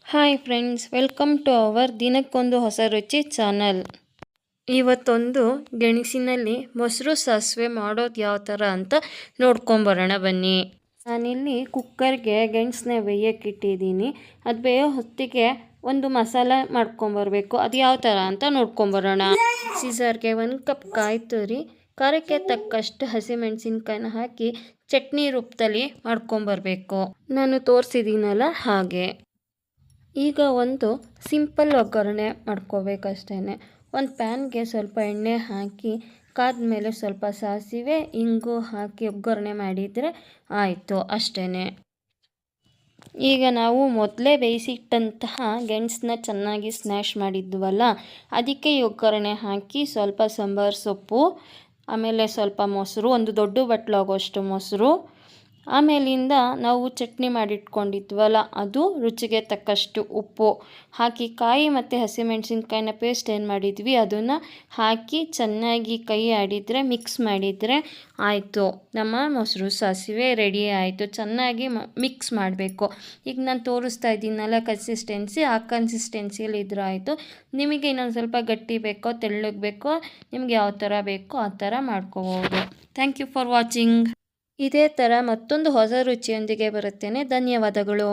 Hi friends, welcome to our ದಿನಕ್ಕೊಂದು ಹೊಸ ರುಚಿ ಚಾನಲ್. ಇವತ್ತೊಂದು ಗೆಣಸಿನಲ್ಲಿ ಮೊಸರು ಸಾಸಿವೆ ಮಾಡೋದು ಯಾವ ಥರ ಅಂತ ನೋಡ್ಕೊಂಬರೋಣ ಬನ್ನಿ. ನಾನಿಲ್ಲಿ ಕುಕ್ಕರ್ಗೆ ಗೆಣಸನ್ನ ಬೇಯಕ್ಕಿಟ್ಟಿದ್ದೀನಿ. ಅದು ಬೇಯೋ ಹೊತ್ತಿಗೆ ಒಂದು ಮಸಾಲ ಮಾಡ್ಕೊಂಬರ್ಬೇಕು. ಅದು ಯಾವ ಥರ ಅಂತ ನೋಡ್ಕೊಂಬರೋಣ. ಸೀಸರ್ಗೆ 1 ಕಪ್ ಕಾಯಿ ತುರಿ, ಖಾರಕ್ಕೆ ತಕ್ಕಷ್ಟು ಹಸಿಮೆಣಸಿನ್ಕಾಯಿನ ಹಾಕಿ ಚಟ್ನಿ ರೂಪದಲ್ಲಿ ಮಾಡ್ಕೊಂಬರ್ಬೇಕು. ನಾನು ತೋರಿಸಿದ್ದೀನಲ್ಲ ಹಾಗೆ. ಈಗ ಒಂದು ಸಿಂಪಲ್ ಒಗ್ಗರಣೆ ಮಾಡ್ಕೋಬೇಕಷ್ಟೇ. ಒಂದು ಪ್ಯಾನ್ಗೆ ಸ್ವಲ್ಪ ಎಣ್ಣೆ ಹಾಕಿ ಕಾದ್ಮೇಲೆ ಸ್ವಲ್ಪ ಸಾಸಿವೆ ಇಂಗು ಹಾಕಿ ಒಗ್ಗರಣೆ ಮಾಡಿದರೆ ಆಯಿತು ಅಷ್ಟೇ. ಈಗ ನಾವು ಮೊದಲೇ ಬೇಯಿಸಿಟ್ಟಂತಹ ಗೆಣಸನ್ನ ಚೆನ್ನಾಗಿ ಸ್ಮ್ಯಾಶ್ ಮಾಡಿದ್ವಲ್ಲ, ಅದಕ್ಕೆ ಈ ಒಗ್ಗರಣೆ ಹಾಕಿ ಸ್ವಲ್ಪ ಸಾಂಬಾರು ಸೊಪ್ಪು, ಆಮೇಲೆ ಸ್ವಲ್ಪ ಮೊಸರು, ಒಂದು ದೊಡ್ಡ ಬಟ್ಲಾಗೋಷ್ಟು ಮೊಸರು, ಆಮೇಲಿಂದ ನಾವು ಚಟ್ನಿ ಮಾಡಿಟ್ಕೊಂಡಿದ್ವಲ್ಲ ಅದು, ರುಚಿಗೆ ತಕ್ಕಷ್ಟು ಉಪ್ಪು ಹಾಕಿ ಕಾಯಿ ಮತ್ತು ಹಸಿಮೆಣಸಿನ್ಕಾಯಿನ ಪೇಸ್ಟ್ ಏನು ಮಾಡಿದ್ವಿ ಅದನ್ನು ಹಾಕಿ ಚೆನ್ನಾಗಿ ಕೈ ಆಡಿದರೆ ಮಿಕ್ಸ್ ಮಾಡಿದರೆ ಆಯಿತು. ನಮ್ಮ ಮೊಸರು ಸಾಸಿವೆ ರೆಡಿ ಆಯಿತು. ಚೆನ್ನಾಗಿ ಮಿಕ್ಸ್ ಮಾಡಬೇಕು. ಈಗ ನಾನು ತೋರಿಸ್ತಾ ಇದ್ದೀನಲ್ಲ ಕನ್ಸಿಸ್ಟೆನ್ಸಿ, ಆ ಕನ್ಸಿಸ್ಟೆನ್ಸಿಯಲ್ಲಿ ಇದ್ರೆ ಆಯಿತು. ನಿಮಗೆ ಇನ್ನೊಂದು ಸ್ವಲ್ಪ ಗಟ್ಟಿ ಬೇಕೋ ತೆಳ್ಳಗೆ ಬೇಕೋ, ನಿಮ್ಗೆ ಯಾವ ಥರ ಬೇಕೋ ಆ ಥರ ಮಾಡ್ಕೋಬೋದು. Thank you for watching. ಇದೇ ಥರ ಮತ್ತೊಂದು ಹೊಸ ರುಚಿಯೊಂದಿಗೆ ಬರುತ್ತೇನೆ. ಧನ್ಯವಾದಗಳು.